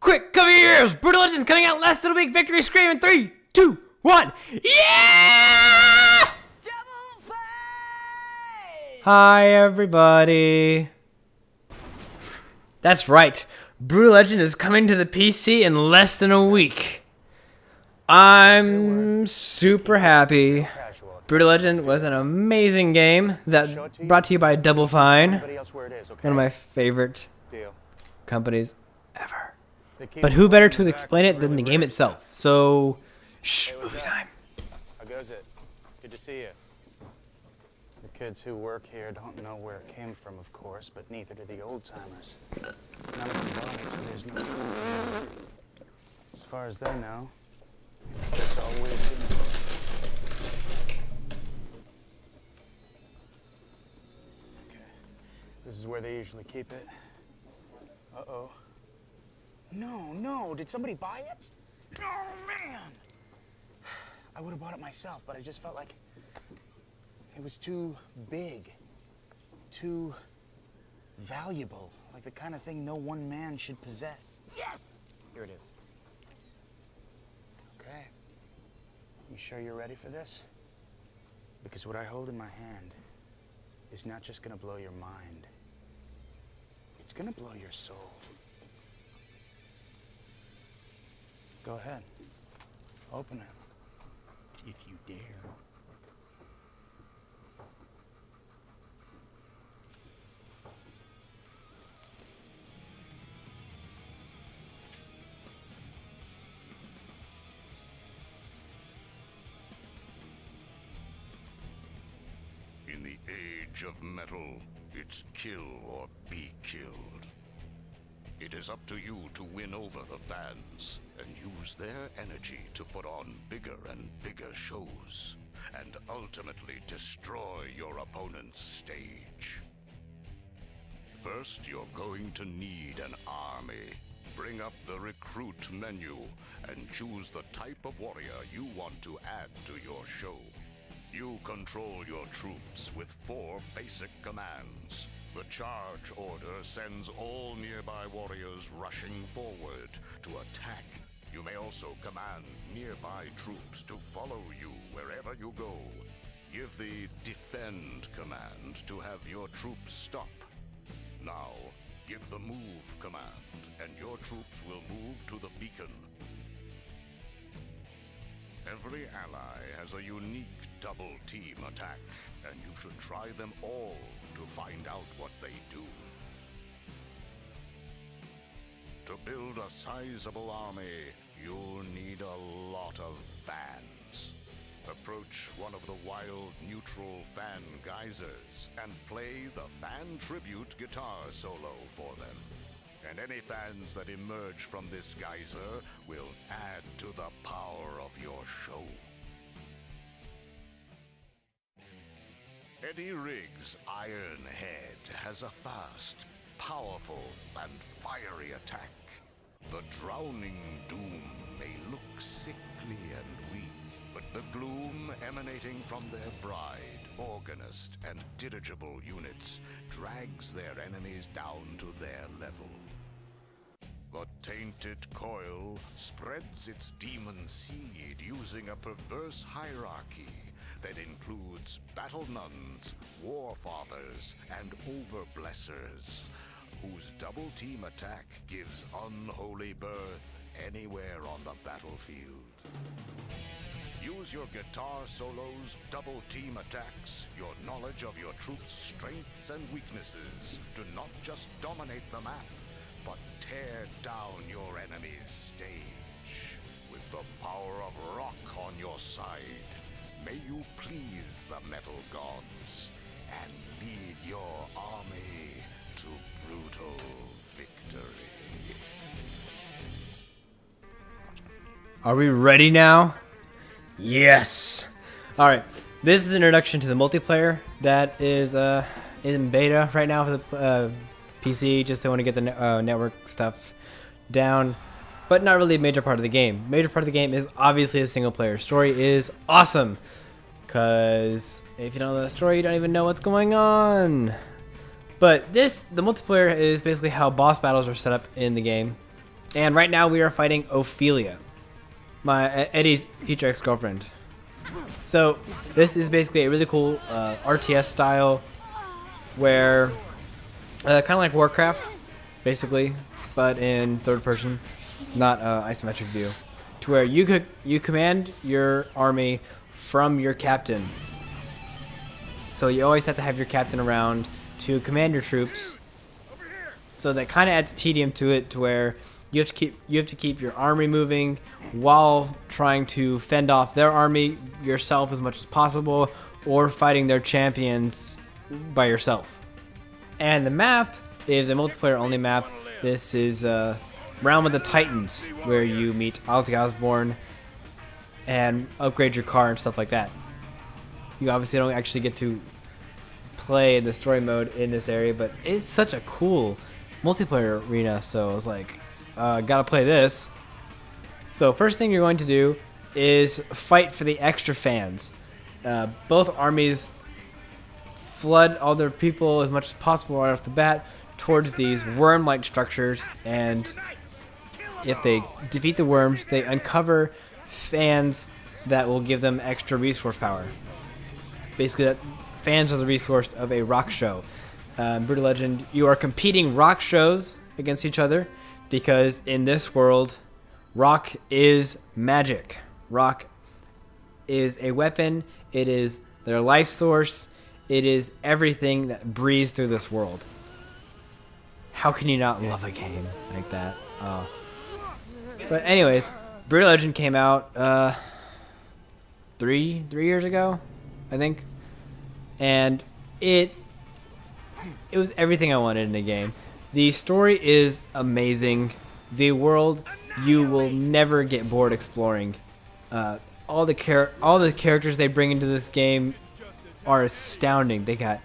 Quick, cover your ears! Brutal Legends coming out less than a week. Victory scream in 3, 2, 1. Yeah! Double play! Hi, everybody. That's right. Brutal Legend is coming to the PC in less than a week. I'm super happy. Brutal Legend was an amazing game that brought to you by Double Fine, one of my favorite companies ever. But who better to explain it than the game itself? So, shh, movie time. How goes it? Good to see you. The kids who work here don't know where it came from, of course, but neither do the old-timers. None of them know it, so there's no proof. As far as they know, it's always been. Okay, this is where they usually keep it. Uh-oh. No, did somebody buy it? Oh, man! I would have bought it myself, but I just felt like it was too big, too valuable, like the kind of thing no one man should possess. Yes! Here it is. Okay. You sure you're ready for this? Because what I hold in my hand is not just gonna blow your mind, it's gonna blow your soul. Go ahead. Open it. If you dare. In the age of metal, it's kill or be killed. It is up to you to win over the fans and use their energy to put on bigger and bigger shows and ultimately destroy your opponent's stage. First, you're going to need an army. Bring up the recruit menu and choose the type of warrior you want to add to your show. You control your troops with 4 basic commands. The charge order sends all nearby warriors rushing forward to attack. You may also command nearby troops to follow you wherever you go. Give the defend command to have your troops stop. Now, give the move command, and your troops will move to the beacon. Every ally has a unique double team attack, and you should try them all to find out what they do. To build a sizable army, you'll need a lot of fans. Approach one of the wild neutral fan geysers and play the fan tribute guitar solo for them. And any fans that emerge from this geyser will add to the power of your show. Eddie Riggs' Iron Head has a fast, powerful, and fiery attack. The Drowning Doom may look sickly and weak, but the gloom emanating from their bride, organist, and dirigible units drags their enemies down to their level. The Tainted Coil spreads its demon seed using a perverse hierarchy that includes battle nuns, war fathers, and overblessers, whose double team attack gives unholy birth anywhere on the battlefield. Use your guitar solos, double team attacks, your knowledge of your troops' strengths and weaknesses to not just dominate the map, but tear down your enemy's stage. With the power of rock on your side, may you please the metal gods and lead your army to brutal victory. Are we ready now? Yes! Alright, this is an introduction to the multiplayer that is in beta right now for the PC. Just they want to get the network stuff down, but not really a major part of the game. Major part of the game is obviously a single player. Story is awesome, because if you don't know the story, you don't even know what's going on. But the multiplayer is basically how boss battles are set up in the game. And right now we are fighting Ophelia, Eddie's future ex-girlfriend. So this is basically a really cool RTS style where kind of like Warcraft, basically, but in third person, not isometric view, to where you command your army from your captain. So you always have to have your captain around to command your troops. So that kind of adds tedium to it, to where you have to keep your army moving while trying to fend off their army yourself as much as possible, or fighting their champions by yourself. And the map is a multiplayer only map. This is Realm of the Titans, where you meet Ozzy Osbourne and upgrade your car and stuff like that. You obviously don't actually get to play the story mode in this area, but it's such a cool multiplayer arena, so I was like, gotta play this. So first thing you're going to do is fight for the extra fans. Both armies flood all their people as much as possible right off the bat towards these worm-like structures, and if they defeat the worms, they uncover fans that will give them extra resource power. Basically, that fans are the resource of a rock show. Brutal Legend, you are competing rock shows against each other, because in this world, rock is magic. Rock is a weapon. It is their life source. It is everything that breathes through this world. How can you not love a game like that? But anyways, Brutal Legend came out 3 years ago, I think, and it was everything I wanted in a game. The story is amazing. The world, you will never get bored exploring. All the characters they bring into this game are astounding. They got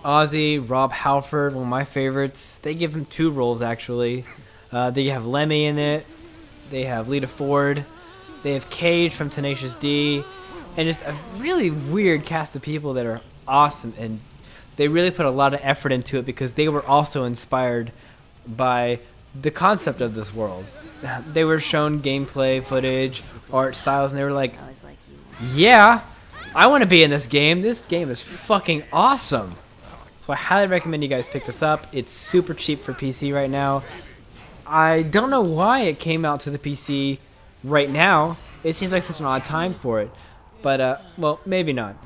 Ozzy, Rob Halford, one of my favorites. They give him 2 roles actually. They have Lemmy in it. They have Lita Ford. They have Cage from Tenacious D, and just a really weird cast of people that are awesome. And they really put a lot of effort into it because they were also inspired by the concept of this world. They were shown gameplay footage, art styles, and they were like, yeah, I want to be in this game. This game is fucking awesome. So I highly recommend you guys pick this up. It's super cheap for PC right now. I don't know why it came out to the PC right now. It seems like such an odd time for it. But, well, maybe not.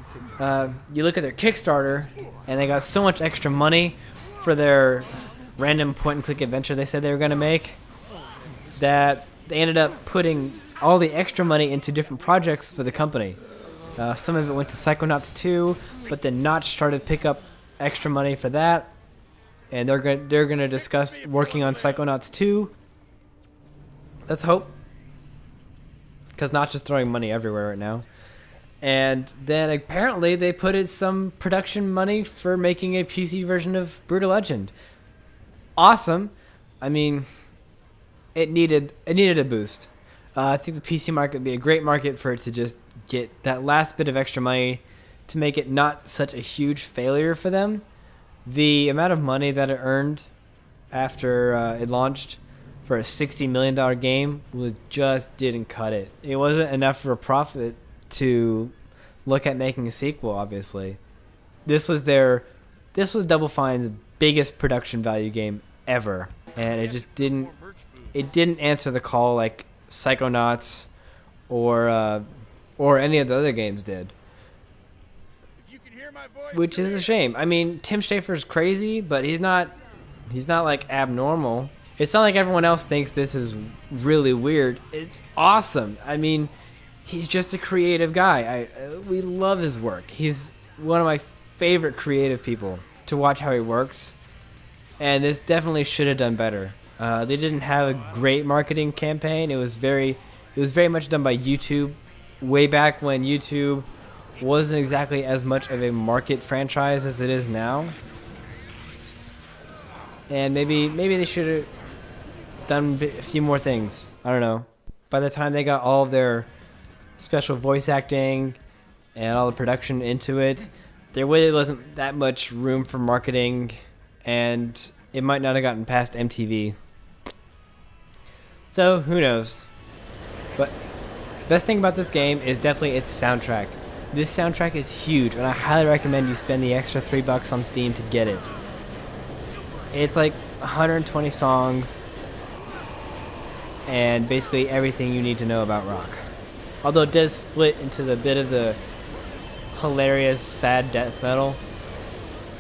You look at their Kickstarter, and they got so much extra money for their random point-and-click adventure they said they were going to make, that they ended up putting all the extra money into different projects for the company. Some of it went to Psychonauts 2, but then Notch started to pick up extra money for that, and they're going to discuss working on Psychonauts 2. Let's hope, because Notch is throwing money everywhere right now. And then apparently they put in some production money for making a PC version of Brutal Legend. Awesome. I mean, it needed a boost. I think the PC market would be a great market for it to just get that last bit of extra money to make it not such a huge failure for them. The amount of money that it earned after it launched for a $60 million game just didn't cut it. It wasn't enough for a profit to look at making a sequel, obviously. This was Double Fine's biggest production value game ever, and it just didn't answer the call like Psychonauts or any of the other games did. Which is a shame. I mean, Tim Schafer's crazy, but he's not like abnormal. It's not like everyone else thinks this is really weird. It's awesome. I mean, he's just a creative guy. We love his work. He's one of my favorite creative people to watch how he works. And this definitely should have done better. They didn't have a great marketing campaign. It was very much done by YouTube, way back when YouTube wasn't exactly as much of a market franchise as it is now. And maybe they should have done a few more things. I don't know. By the time they got all of their special voice acting and all the production into it, there really wasn't that much room for marketing, and it might not have gotten past MTV. So who knows? But best thing about this game is definitely its soundtrack. This soundtrack is huge, and I highly recommend you spend the extra $3 on Steam to get it. It's like 120 songs and basically everything you need to know about rock. Although it does split into the bit of the hilarious, sad death metal,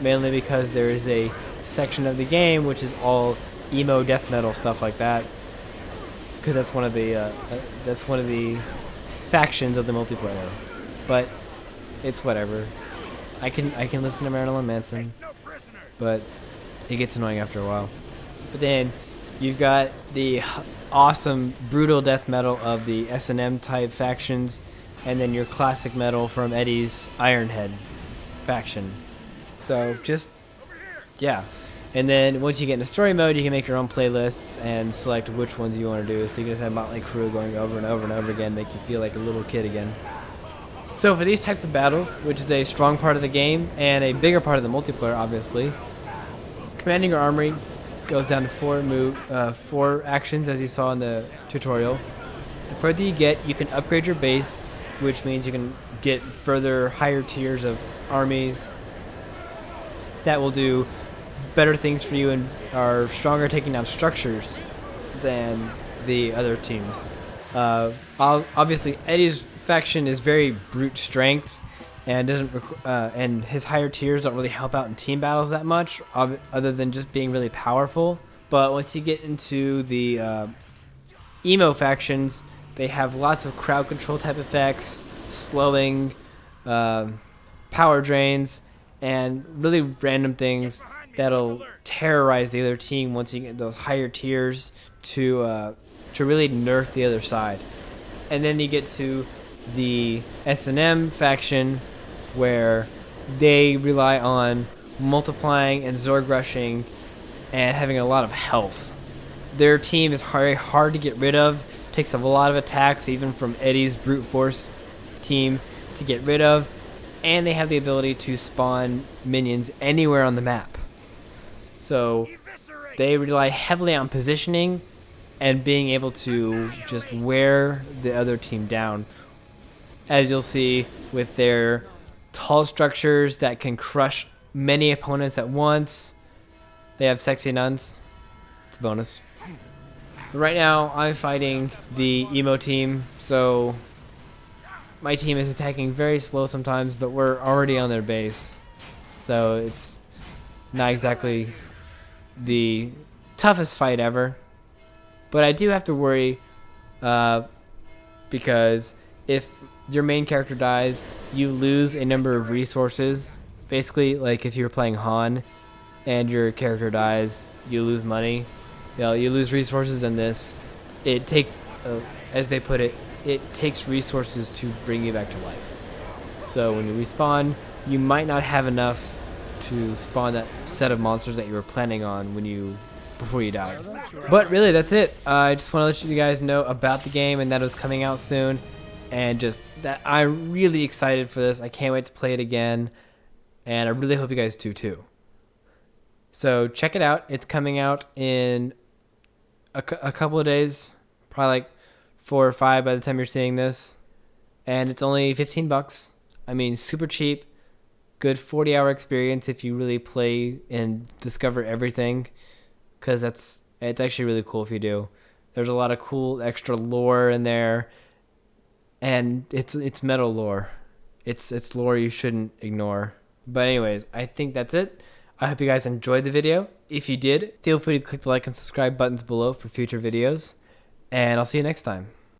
mainly because there is a section of the game which is all emo death metal stuff like that, because that's one of the factions of the multiplayer. But it's whatever. I can listen to Marilyn Manson, but it gets annoying after a while. But then you've got the awesome brutal death metal of the S&M type factions, and then your classic metal from Eddie's Ironhead faction. So just, yeah. And then once you get into story mode, you can make your own playlists and select which ones you want to do. So you can just have Motley Crue going over and over and over again, make you feel like a little kid again. So for these types of battles, which is a strong part of the game and a bigger part of the multiplayer, obviously, commanding your armory goes down to four actions, as you saw in the tutorial. The further you get, you can upgrade your base, which means you can get further higher tiers of armies that will do better things for you and are stronger taking down structures than the other teams. Obviously, Eddie's faction is very brute strength, and and his higher tiers don't really help out in team battles that much, other than just being really powerful. But once you get into the emo factions, they have lots of crowd control type effects, slowing, power drains, and really random things that'll terrorize the other team once you get those higher tiers to really nerf the other side. And then you get to the S&M faction, where they rely on multiplying and Zorg rushing and having a lot of health. Their team is very hard to get rid of, takes a lot of attacks even from Eddie's brute force team to get rid of, and they have the ability to spawn minions anywhere on the map. So they rely heavily on positioning and being able to just wear the other team down, as you'll see with their tall structures that can crush many opponents at once. They have sexy nuns. It's a bonus. But right now, I'm fighting the emo team, so my team is attacking very slow sometimes, but we're already on their base. So it's not exactly the toughest fight ever. But I do have to worry because if your main character dies, you lose a number of resources. Basically, like if you're playing Han and your character dies, you lose money. You know, you lose resources in this. It takes, as they put it, it takes resources to bring you back to life. So when you respawn, you might not have enough to spawn that set of monsters that you were planning on before you died. But really, that's it. I just want to let you guys know about the game and that it was coming out soon. And just that I'm really excited for this. I can't wait to play it again. And I really hope you guys do too. So check it out. It's coming out in a couple of days. Probably like 4 or 5 by the time you're seeing this. And it's only $15. I mean, super cheap. Good 40-hour experience if you really play and discover everything. Because it's actually really cool if you do. There's a lot of cool extra lore in there. And it's metal lore. It's lore you shouldn't ignore. But anyways, I think that's it. I hope you guys enjoyed the video. If you did, feel free to click the like and subscribe buttons below for future videos. And I'll see you next time.